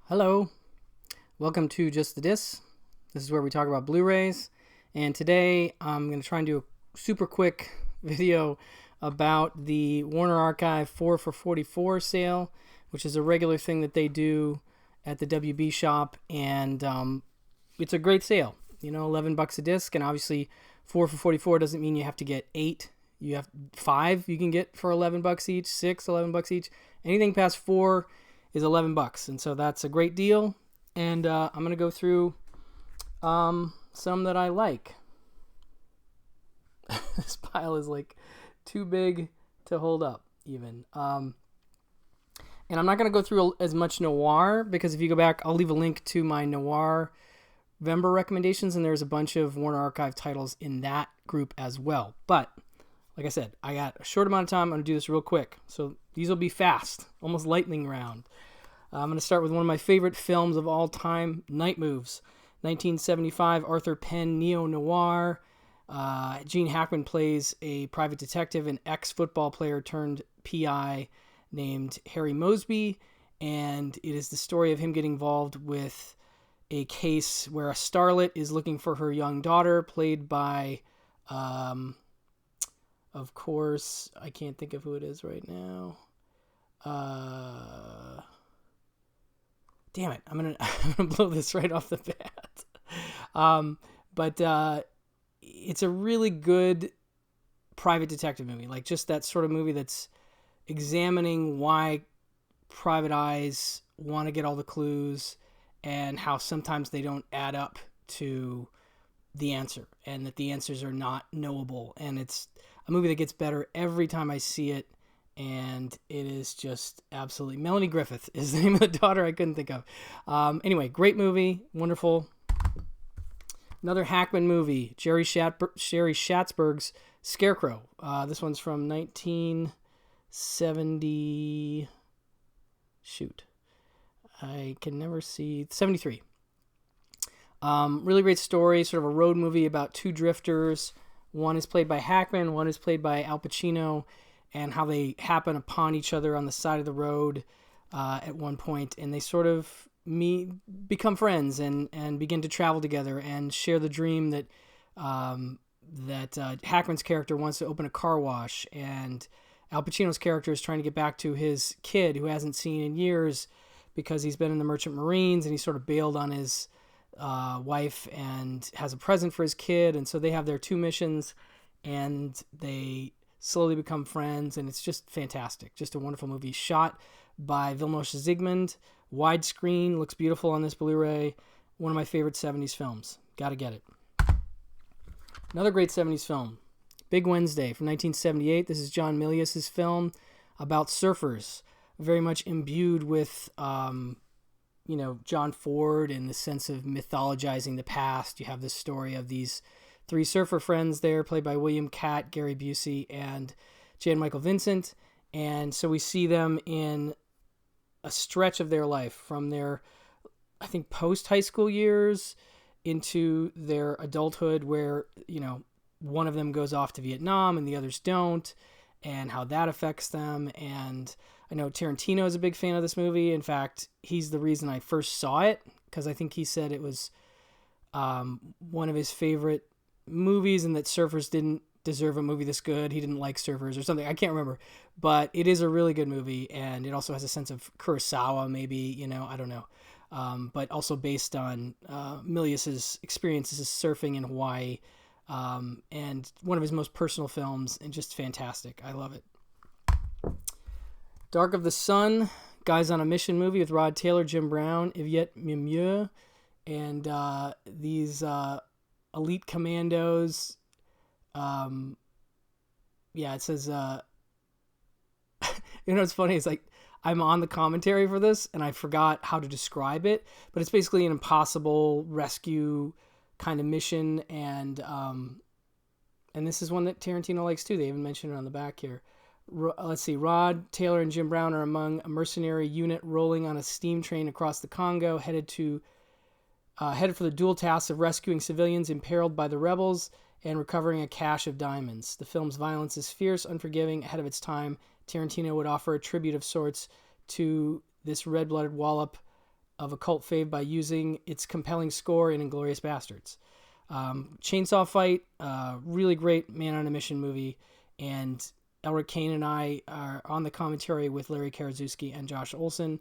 Hello, welcome to Just the Dis. This is where we talk about Blu-rays, and today I'm going to try and do a super quick video about the Warner Archive 4 for 44 sale, which is a regular thing that they do at the WB shop, and it's a great sale. You know, $11 a disc, and obviously 4 for 44 doesn't mean you have to get 8. You have 5 you can get for $11 each, 6, $11 each. Anything past 4 is $11, and so that's a great deal. And I'm gonna go through some that I like. This pile is like too big to hold up even. And I'm not gonna go through as much noir, because if you go back, I'll leave a link to my noir Vember recommendations, and there's a bunch of Warner Archive titles in that group as well. But like I said, I got a short amount of time. I'm going to do this real quick. So these will be fast, almost lightning round. I'm going to start with one of my favorite films of all time, Night Moves. 1975, Arthur Penn neo-noir. Gene Hackman plays a private detective, an ex-football player turned PI named Harry Mosby. And it is the story of him getting involved with a case where a starlet is looking for her young daughter, played by... of course, I can't think of who it is right now. Damn it, I'm gonna blow this right off the bat. But it's a really good private detective movie, like just that sort of movie that's examining why private eyes want to get all the clues and how sometimes they don't add up to the answer, and that the answers are not knowable. And it's a movie that gets better every time I see it, and it is just absolutely... Melanie Griffith is the name of the daughter I couldn't think of. Anyway, great movie, wonderful. Another Hackman movie, Jerry Schatzberg's Scarecrow. This one's from 1970... Shoot. I can never see... 73. Really great story, sort of a road movie about two drifters. One is played by Hackman, one is played by Al Pacino, and how they happen upon each other on the side of the road at one point, and they sort of become friends and begin to travel together and share the dream that Hackman's character wants to open a car wash, and Al Pacino's character is trying to get back to his kid who hasn't seen in years because he's been in the Merchant Marines, and he sort of bailed on his wife and has a present for his kid, and so they have their two missions, and they slowly become friends, and it's just fantastic. Just a wonderful movie, shot by Vilmos Zsigmond, widescreen, looks beautiful on this Blu-ray. One of my favorite 70s films. Gotta get it. Another great 70s film, Big Wednesday from 1978. This is John Milius's film about surfers, very much imbued with John Ford and the sense of mythologizing the past. You have this story of these three surfer friends there, played by William Catt, Gary Busey, and Jan Michael Vincent. And so we see them in a stretch of their life from their, I think, post-high school years into their adulthood, where, one of them goes off to Vietnam and the others don't, and how that affects them. And I know Tarantino is a big fan of this movie. In fact, he's the reason I first saw it, because I think he said it was one of his favorite movies, and that surfers didn't deserve a movie this good. He didn't like surfers or something. I can't remember. But it is a really good movie, and it also has a sense of Kurosawa, maybe, I don't know. But also based on Milius's experiences surfing in Hawaii, and one of his most personal films, and just fantastic. I love it. Dark of the Sun, Guys on a Mission movie with Rod Taylor, Jim Brown, Yvette Mimieux, and these elite commandos. It says, what's funny is, like, I'm on the commentary for this, and I forgot how to describe it, but it's basically an impossible rescue kind of mission, and this is one that Tarantino likes too. They even mentioned it on the back here. Let's see, Rod Taylor and Jim Brown are among a mercenary unit rolling on a steam train across the Congo, headed for the dual tasks of rescuing civilians imperiled by the rebels and recovering a cache of diamonds. The film's violence is fierce, unforgiving, ahead of its time. Tarantino would offer a tribute of sorts to this red-blooded wallop of a cult fave by using its compelling score in Inglourious Bastards. Chainsaw fight, really great man on a mission movie, and Elric Kane and I are on the commentary with Larry Karaszewski and Josh Olson.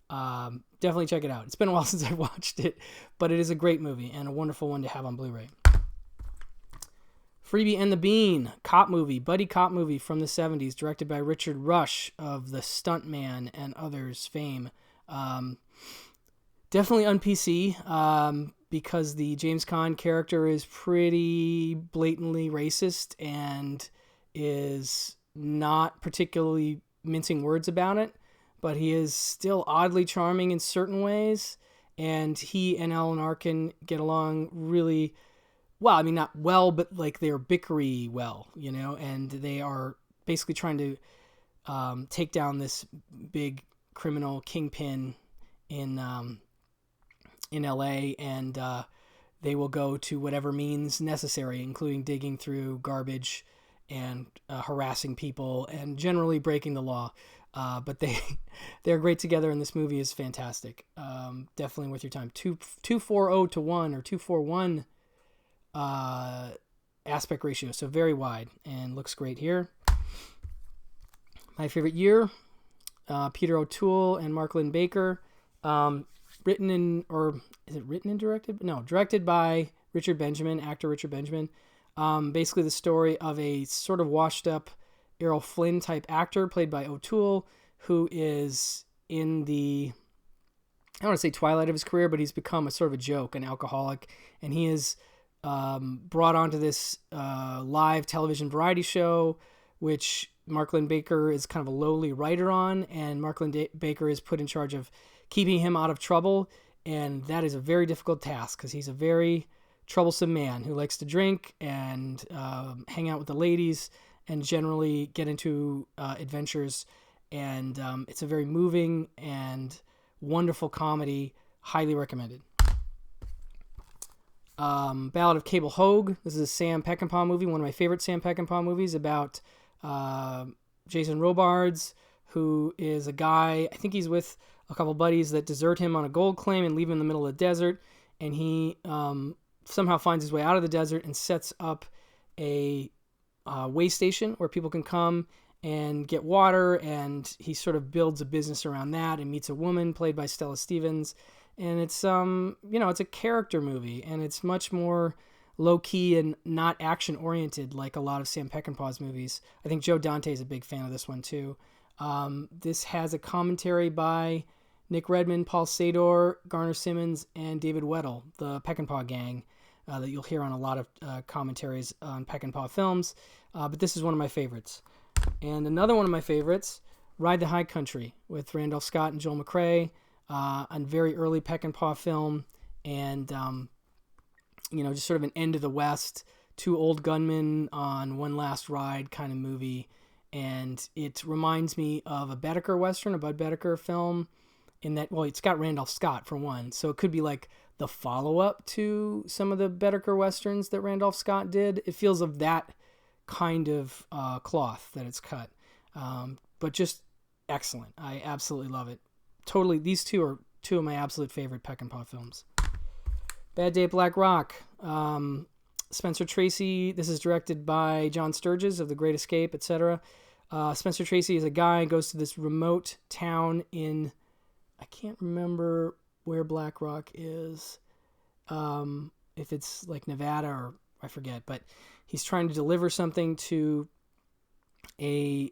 Definitely check it out. It's been a while since I watched it, but it is a great movie and a wonderful one to have on Blu-ray. Freebie and the Bean, cop movie, buddy cop movie from the 70s, directed by Richard Rush of The Stuntman and others fame. Definitely on PC, because the James Caan character is pretty blatantly racist and is not particularly mincing words about it, but he is still oddly charming in certain ways, and he and Alan Arkin get along really well. I mean, not well, but like they're bickery well, you know, and they are basically trying to take down this big criminal kingpin in LA, and they will go to whatever means necessary, including digging through garbage and harassing people and generally breaking the law. But they're great together, and this movie is fantastic. Definitely worth your time. 240 to 1 or 241 aspect ratio, so very wide, and looks great here. My favorite year, Peter O'Toole and Mark Lynn Baker. Directed by Richard Benjamin, actor Richard Benjamin. Basically the story of a sort of washed up Errol Flynn type actor played by O'Toole, who is in the, I don't want to say twilight of his career, but he's become a sort of a joke, an alcoholic, and he is brought onto this live television variety show, which Mark Lynn Baker is kind of a lowly writer on, and Mark Lynn Baker is put in charge of keeping him out of trouble, and that is a very difficult task because he's a very troublesome man who likes to drink and hang out with the ladies and generally get into adventures, and it's a very moving and wonderful comedy, highly recommended. Ballad of Cable Hogue. This is a Sam Peckinpah movie, one of my favorite Sam Peckinpah movies, about Jason Robards, who is a guy, I think he's with a couple buddies that desert him on a gold claim and leave him in the middle of the desert, and he somehow finds his way out of the desert and sets up a way station where people can come and get water, and he sort of builds a business around that and meets a woman played by Stella Stevens, and it's it's a character movie, and it's much more low-key and not action-oriented like a lot of Sam Peckinpah's movies. I think Joe Dante is a big fan of this one too. This has a commentary by Nick Redman, Paul Sador, Garner Simmons, and David Weddle, the Peckinpah gang, that you'll hear on a lot of commentaries on Peckinpah films. But this is one of my favorites. And another one of my favorites, Ride the High Country, with Randolph Scott and Joel McCrea, a very early Peckinpah film, and just sort of an end of the West, two old gunmen on one last ride kind of movie. And it reminds me of a Bedecker Western, a Bud Bedecker film, in that, well, it's got Randolph Scott for one, so it could be like the follow-up to some of the Bedecker Westerns that Randolph Scott did. It feels of that kind of cloth that it's cut, but just excellent. I absolutely love it. Totally, these two are two of my absolute favorite Peckinpah films. Bad Day at Blackrock. Spencer Tracy. This is directed by John Sturges of The Great Escape, etc. Spencer Tracy is a guy who goes to this remote town in, I can't remember where Blackrock is, if it's like Nevada or I forget, but he's trying to deliver something to I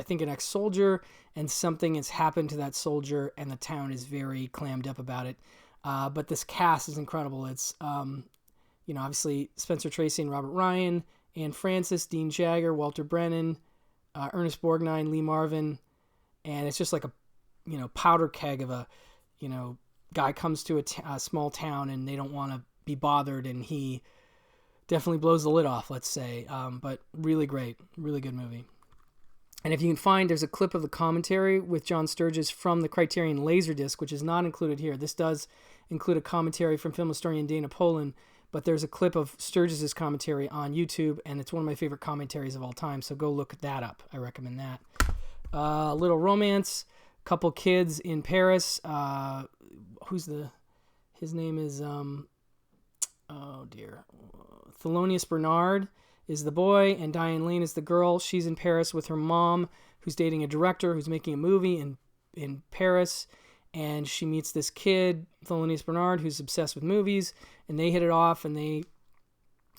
think an ex-soldier, and something has happened to that soldier, and the town is very clammed up about it. But this cast is incredible. It's obviously Spencer Tracy and Robert Ryan, Anne Francis, Dean Jagger, Walter Brennan, Ernest Borgnine, Lee Marvin, and it's just like a powder keg of a guy comes to a small town and they don't want to be bothered, and he definitely blows the lid off, let's say. But really great, really good movie. And if you can find, there's a clip of the commentary with John Sturges from the Criterion Laserdisc, which is not included here. This does include a commentary from film historian Dana Poland, but there's a clip of Sturges' commentary on YouTube, and it's one of my favorite commentaries of all time, so go look that up. I recommend that. Little Romance, couple kids in Paris, his name is, oh dear, Thelonious Bernard is the boy, and Diane Lane is the girl. She's in Paris with her mom, who's dating a director who's making a movie in Paris, and she meets this kid, Thelonious Bernard, who's obsessed with movies, and they hit it off, and they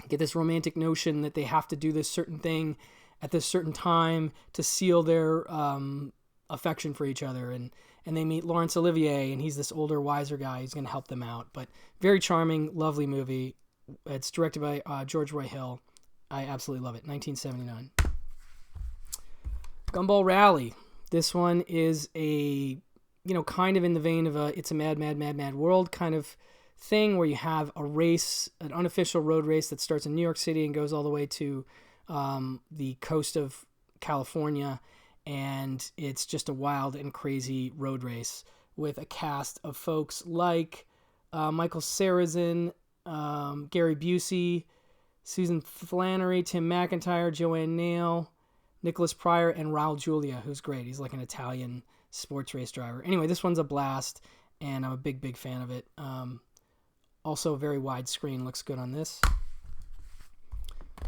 get this romantic notion that they have to do this certain thing at this certain time to seal their affection for each other, and they meet Laurence Olivier, and he's this older, wiser guy who's going to help them out. But very charming, lovely movie. It's directed by George Roy Hill. I absolutely love it. 1979. Gumball Rally. This one is a, kind of in the vein of It's a Mad, Mad, Mad, Mad World kind of thing, where you have a race, an unofficial road race that starts in New York City and goes all the way to the coast of California. And it's just a wild and crazy road race with a cast of folks like Michael Sarrazin, Gary Busey, Susan Flannery, Tim McIntyre, Joanne Neal, Nicholas Pryor, and Raul Julia, who's great. He's like an Italian sports race driver. Anyway, this one's a blast, and I'm a big, big fan of it. Also, very widescreen. Looks good on this.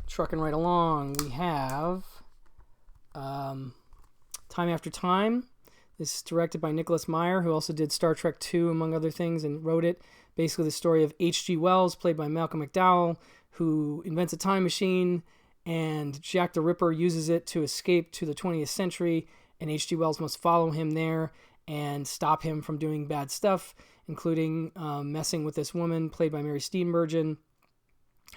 Trucking right along, we have Time After Time. This is directed by Nicholas Meyer, who also did Star Trek II, among other things, and wrote it. Basically the story of H.G. Wells, played by Malcolm McDowell, who invents a time machine, and Jack the Ripper uses it to escape to the 20th century, and H.G. Wells must follow him there and stop him from doing bad stuff, including messing with this woman, played by Mary Steenburgen,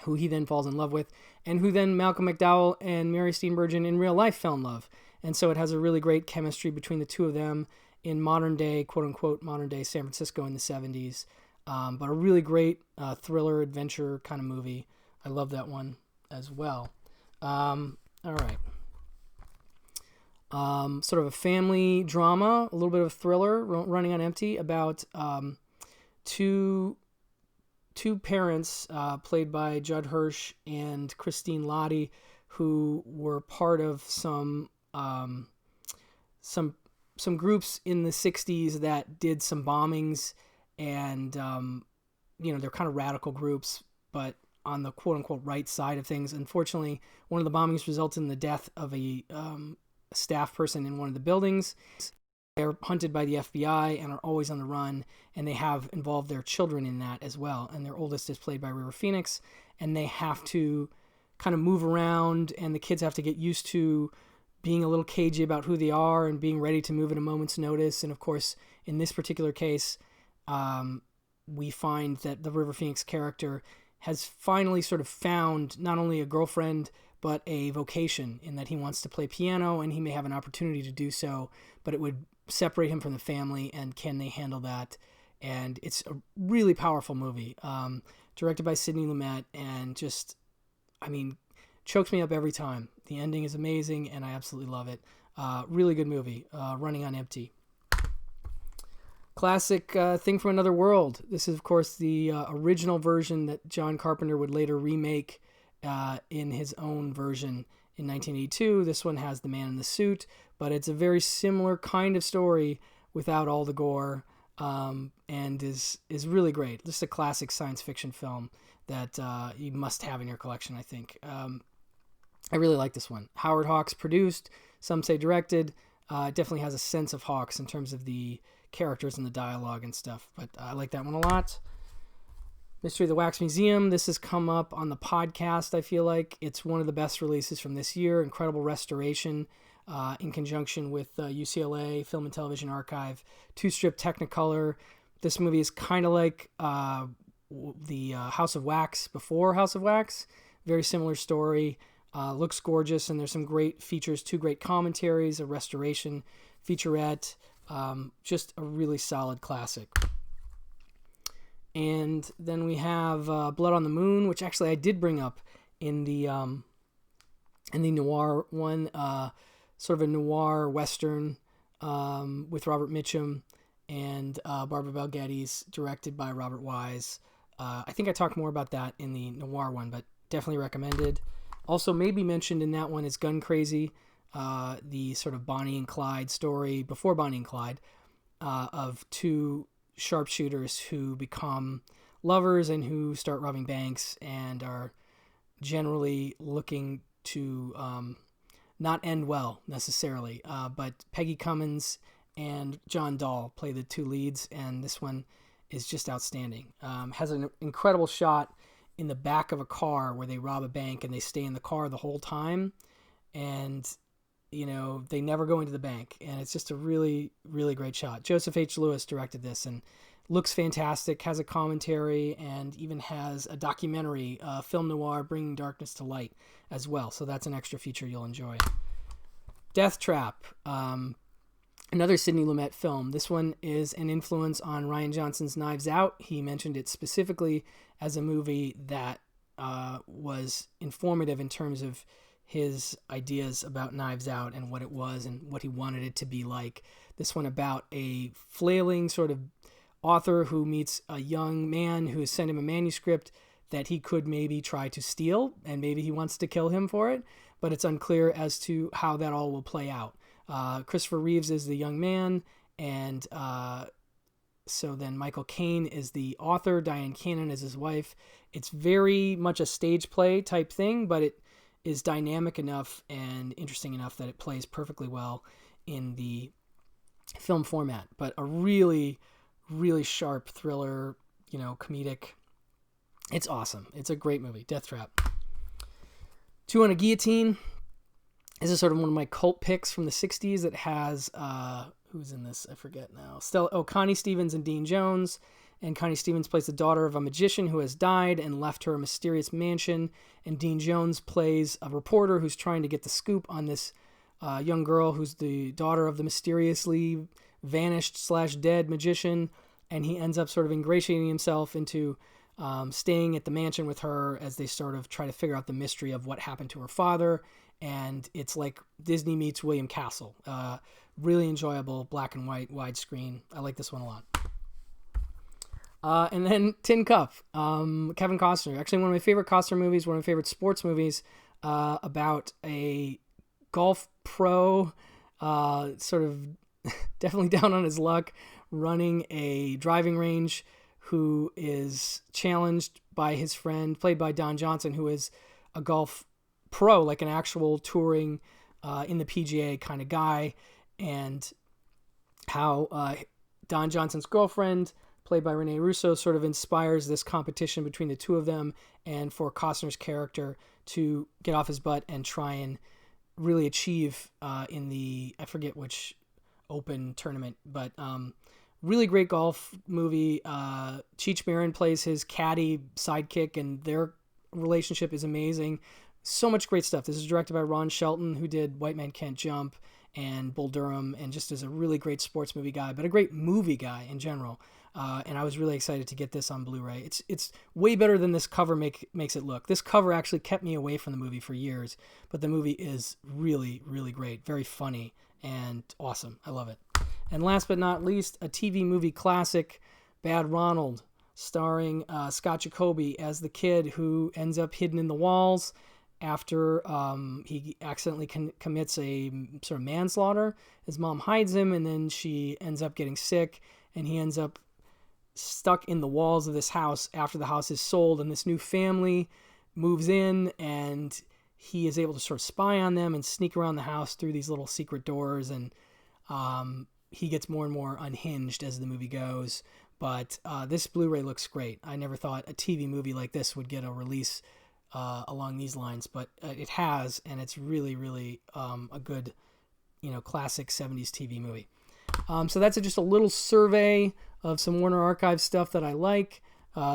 who he then falls in love with, and who then Malcolm McDowell and Mary Steenburgen in real life fell in love. And so it has a really great chemistry between the two of them in modern day, quote-unquote, modern day San Francisco in the 70s. But a really great thriller, adventure kind of movie. I love that one as well. All right. Sort of a family drama, a little bit of a thriller, running on empty, about two parents played by Judd Hirsch and Christine Lottie, who were part of some groups in the 60s that did some bombings, and they're kind of radical groups, but on the quote-unquote right side of things. Unfortunately, one of the bombings resulted in the death of a staff person in one of the buildings. They're hunted by the FBI and are always on the run, and they have involved their children in that as well. And their oldest is played by River Phoenix, and they have to kind of move around, and the kids have to get used to being a little cagey about who they are and being ready to move at a moment's notice. And of course, in this particular case, we find that the River Phoenix character has finally sort of found not only a girlfriend, but a vocation, in that he wants to play piano, and he may have an opportunity to do so, but it would separate him from the family, and can they handle that? And it's a really powerful movie, directed by Sidney Lumet, and just, chokes me up every time. The ending is amazing, and I absolutely love it. Really good movie, running on empty. Classic Thing from Another World. This is, of course, the original version that John Carpenter would later remake in his own version in 1982. This one has the man in the suit, but it's a very similar kind of story without all the gore, and is really great. Just a classic science fiction film that you must have in your collection, I think. I really like this one. Howard Hawks produced, some say directed. It definitely has a sense of Hawks in terms of the characters and the dialogue and stuff, but I like that one a lot. Mystery of the Wax Museum. This has come up on the podcast, I feel like. It's one of the best releases from this year. Incredible restoration in conjunction with UCLA Film and Television Archive. 2-strip Technicolor. This movie is kind of like the House of Wax before House of Wax. Very similar story. Looks gorgeous, and there's some great features, 2 great commentaries, a restoration featurette. Just a really solid classic. And then we have Blood on the Moon, which actually I did bring up in the noir one, sort of a noir western with Robert Mitchum and Barbara Bel Geddes, directed by Robert Wise. I think I talked more about that in the noir one, but definitely recommended. Also, maybe mentioned in that one is Gun Crazy, the sort of Bonnie and Clyde story, before Bonnie and Clyde, of 2 sharpshooters who become lovers and who start robbing banks and are generally looking to not end well necessarily. But Peggy Cummins and John Dahl play the two leads, and this one is just outstanding. Has an incredible shot in the back of a car where they rob a bank and they stay in the car the whole time, and they never go into the bank, and it's just a really, really great shot. Joseph H. Lewis directed this and looks fantastic, has a commentary, and even has a documentary, film noir, Bringing Darkness to Light as well. So that's an extra feature you'll enjoy. Death Trap, another Sidney Lumet film. This one is an influence on Rian Johnson's Knives Out. He mentioned it specifically as a movie that was informative in terms of his ideas about Knives Out and what it was and what he wanted it to be like. This one about a flailing sort of author who meets a young man who has sent him a manuscript that he could maybe try to steal, and maybe he wants to kill him for it, but it's unclear as to how that all will play out. Christopher Reeves is the young man, and so then Michael Caine is the author, Diane Cannon is his wife. It's very much a stage play type thing, but it is dynamic enough and interesting enough that it plays perfectly well in the film format. But a really, really sharp thriller, comedic. It's awesome. It's a great movie. Death Trap. 2 on a Guillotine. This is sort of one of my cult picks from the 60s. It has, who's in this? I forget now. Connie Stevens and Dean Jones. And Connie Stevens plays the daughter of a magician who has died and left her a mysterious mansion. And Dean Jones plays a reporter who's trying to get the scoop on this young girl who's the daughter of the mysteriously vanished/dead magician. And he ends up sort of ingratiating himself into staying at the mansion with her as they sort of try to figure out the mystery of what happened to her father. And it's like Disney meets William Castle. Really enjoyable, black and white, widescreen. I like this one a lot. And then Tin Cup, Kevin Costner. Actually, one of my favorite Costner movies, one of my favorite sports movies, about a golf pro, sort of definitely down on his luck, running a driving range, who is challenged by his friend, played by Don Johnson, who is a golf pro, like an actual touring in the PGA kind of guy, and how Don Johnson's girlfriend, played by Renee Russo, sort of inspires this competition between the two of them, and for Costner's character to get off his butt and try and really achieve in the, I forget which Open tournament, but really great golf movie. Cheech Marin plays his caddy sidekick, and their relationship is amazing. So much great stuff. This is directed by Ron Shelton, who did White Man Can't Jump and Bull Durham, and just is a really great sports movie guy, but a great movie guy in general. And I was really excited to get this on Blu-ray. It's way better than this cover makes it look. This cover actually kept me away from the movie for years, but the movie is really, really great. Very funny and awesome. I love it. And last but not least, a TV movie classic, Bad Ronald, starring Scott Jacoby as the kid who ends up hidden in the walls after he accidentally commits a sort of manslaughter. His mom hides him, and then she ends up getting sick, and he ends up stuck in the walls of this house after the house is sold, and this new family moves in, and he is able to sort of spy on them and sneak around the house through these little secret doors, and he gets more and more unhinged as the movie goes. But this Blu-ray looks great. I never thought a TV movie like this would get a release along these lines, but it has, and it's really, really a good, classic 70s TV movie. So that's just a little survey of some Warner Archive stuff that I like.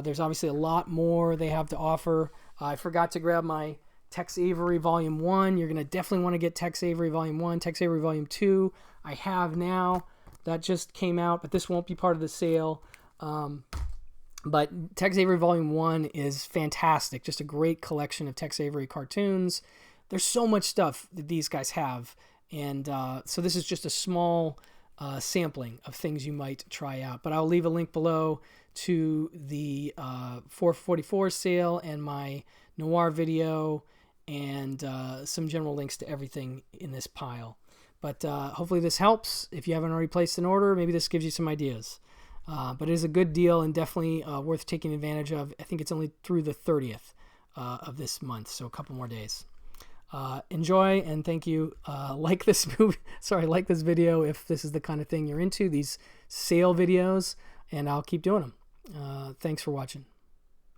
There's obviously a lot more they have to offer. I forgot to grab my Tex Avery Volume 1. You're going to definitely want to get Tex Avery Volume 1. Tex Avery Volume 2 I have now. That just came out, but this won't be part of the sale. But Tex Avery Volume 1 is fantastic. Just a great collection of Tex Avery cartoons. There's so much stuff that these guys have. And so this is just a small sampling of things you might try out. But I'll leave a link below to the 444 sale and my noir video, and some general links to everything in this pile. But hopefully this helps. If you haven't already placed an order, maybe this gives you some ideas. But it is a good deal and definitely worth taking advantage of. I think it's only through the 30th of this month, so a couple more days. Enjoy and thank you. Like this video if this is the kind of thing you're into, these sale videos, and I'll keep doing them. Thanks for watching.